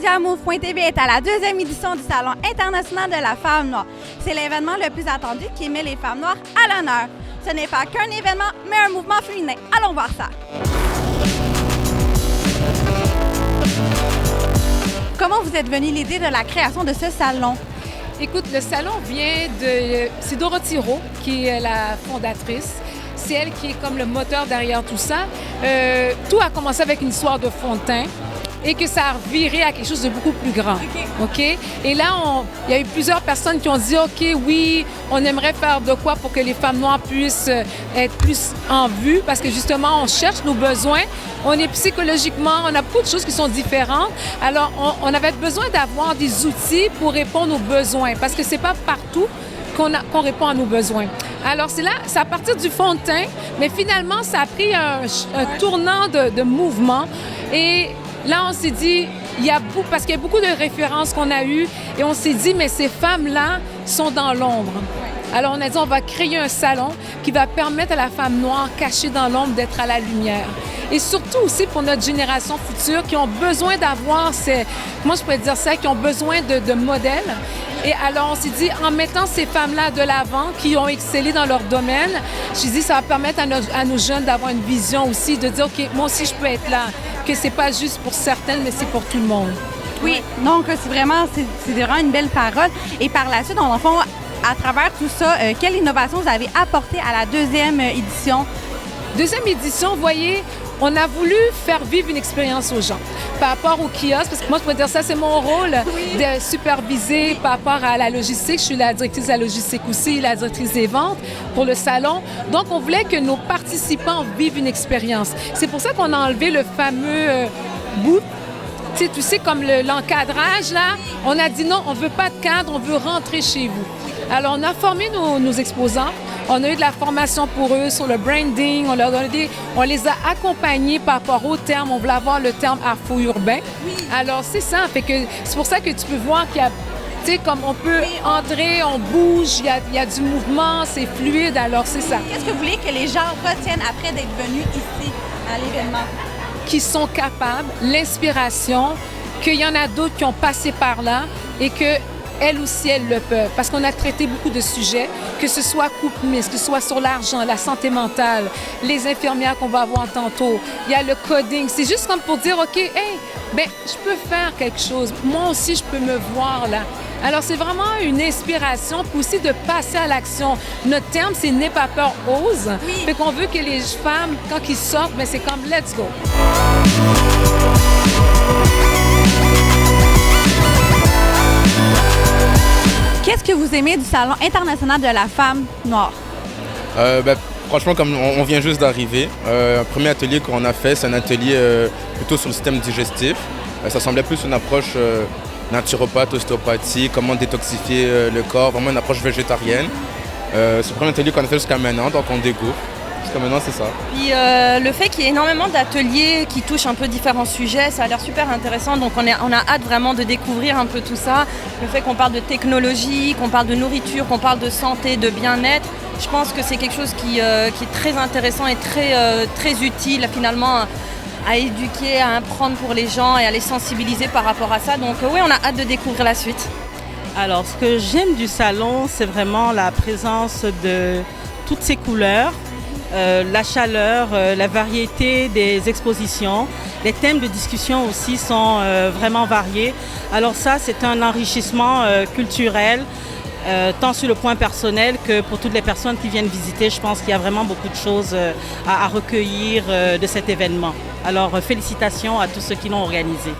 Mediamove.tv est à la deuxième édition du Salon international de la femme noire. C'est l'événement le plus attendu qui met les femmes noires à l'honneur. Ce n'est pas qu'un événement, mais un mouvement féminin. Allons voir ça. Comment vous êtes venue l'idée de la création de ce salon? Écoute, le salon vient de... C'est Dorothy Rowe qui est la fondatrice. C'est elle qui est comme le moteur derrière tout ça. Tout a commencé avec une histoire de fond de teint et que ça a viré à quelque chose de beaucoup plus grand. OK? Et là, il y a eu plusieurs personnes qui ont dit, OK, oui, on aimerait faire de quoi pour que les femmes noires puissent être plus en vue parce que justement, on cherche nos besoins. On est psychologiquement, on a beaucoup de choses qui sont différentes. Alors, on avait besoin d'avoir des outils pour répondre aux besoins parce que c'est pas partout qu'on répond à nos besoins. Alors, c'est à partir du fond de teint, mais finalement, ça a pris un tournant de mouvement. Et là, on s'est dit, parce qu'il y a beaucoup de références qu'on a eues, et on s'est dit, mais ces femmes-là sont dans l'ombre. Alors, on a dit, on va créer un salon qui va permettre à la femme noire cachée dans l'ombre d'être à la lumière. Et surtout aussi pour notre génération future qui ont besoin d'avoir comment je pourrais dire ça, qui ont besoin de modèles. Et alors, on s'est dit, en mettant ces femmes-là de l'avant, qui ont excellé dans leur domaine, j'ai dit, ça va permettre à nos jeunes d'avoir une vision aussi, de dire, OK, moi aussi, je peux être là, que c'est pas juste pour certaines, mais c'est pour tout le monde. Oui, donc c'est vraiment une belle parole. Et par la suite, dans le fond, à travers tout ça, quelle innovation vous avez apportée à la deuxième édition? Deuxième édition, vous voyez, on a voulu faire vivre une expérience aux gens par rapport au kiosque, parce que moi, je pourrais dire ça, c'est mon rôle de superviser par rapport à la logistique. Je suis la directrice de la logistique aussi, la directrice des ventes pour le salon. Donc, on voulait que nos participants vivent une expérience. C'est pour ça qu'on a enlevé le fameux bout. Tu sais, comme l'encadrage, là, on a dit non, on ne veut pas de cadre, on veut rentrer chez vous. Alors, on a formé nos exposants. On a eu de la formation pour eux sur le branding. On les a accompagnés par rapport au terme. On voulait avoir le terme afro-urbain. Oui. Alors, c'est ça. C'est pour ça que tu peux voir qu'il y a, tu sais, comme on peut entrer, on bouge, il y a du mouvement, c'est fluide. Alors, c'est ça. Qu'est-ce que vous voulez que les gens retiennent après d'être venus ici à l'événement? Qui sont capables, l'inspiration, qu'il y en a d'autres qui ont passé par là et que elles aussi, elles le peuvent. Parce qu'on a traité beaucoup de sujets, que ce soit coupe-mise, que ce soit sur l'argent, la santé mentale, les infirmières qu'on va voir tantôt. Il y a le coding. C'est juste comme pour dire, OK, hey, je peux faire quelque chose. Moi aussi, je peux me voir là. Alors, c'est vraiment une inspiration, puis aussi de passer à l'action. Notre terme, c'est « N'aie pas peur, ose ». Fait qu'on veut que les femmes, quand ils sortent, c'est comme « let's go ». Qu'est-ce que vous aimez du Salon international de la femme noire? Franchement, comme on vient juste d'arriver, un premier atelier qu'on a fait, c'est un atelier plutôt sur le système digestif. Ça semblait plus une approche naturopathe, ostéopathie, comment détoxifier le corps, vraiment une approche végétarienne. C'est le premier atelier qu'on a fait jusqu'à maintenant, donc on découvre. Jusqu'à maintenant, c'est ça. Puis le fait qu'il y ait énormément d'ateliers qui touchent un peu différents sujets, ça a l'air super intéressant. Donc on a hâte vraiment de découvrir un peu tout ça. Le fait qu'on parle de technologie, qu'on parle de nourriture, qu'on parle de santé, de bien-être, je pense que c'est quelque chose qui est très intéressant et très utile finalement à éduquer, à apprendre pour les gens et à les sensibiliser par rapport à ça. Donc oui, on a hâte de découvrir la suite. Alors ce que j'aime du salon, c'est vraiment la présence de toutes ces couleurs. La chaleur, la variété des expositions, les thèmes de discussion aussi sont vraiment variés. Alors ça, c'est un enrichissement culturel, tant sur le point personnel que pour toutes les personnes qui viennent visiter. Je pense qu'il y a vraiment beaucoup de choses à recueillir de cet événement. Alors félicitations à tous ceux qui l'ont organisé.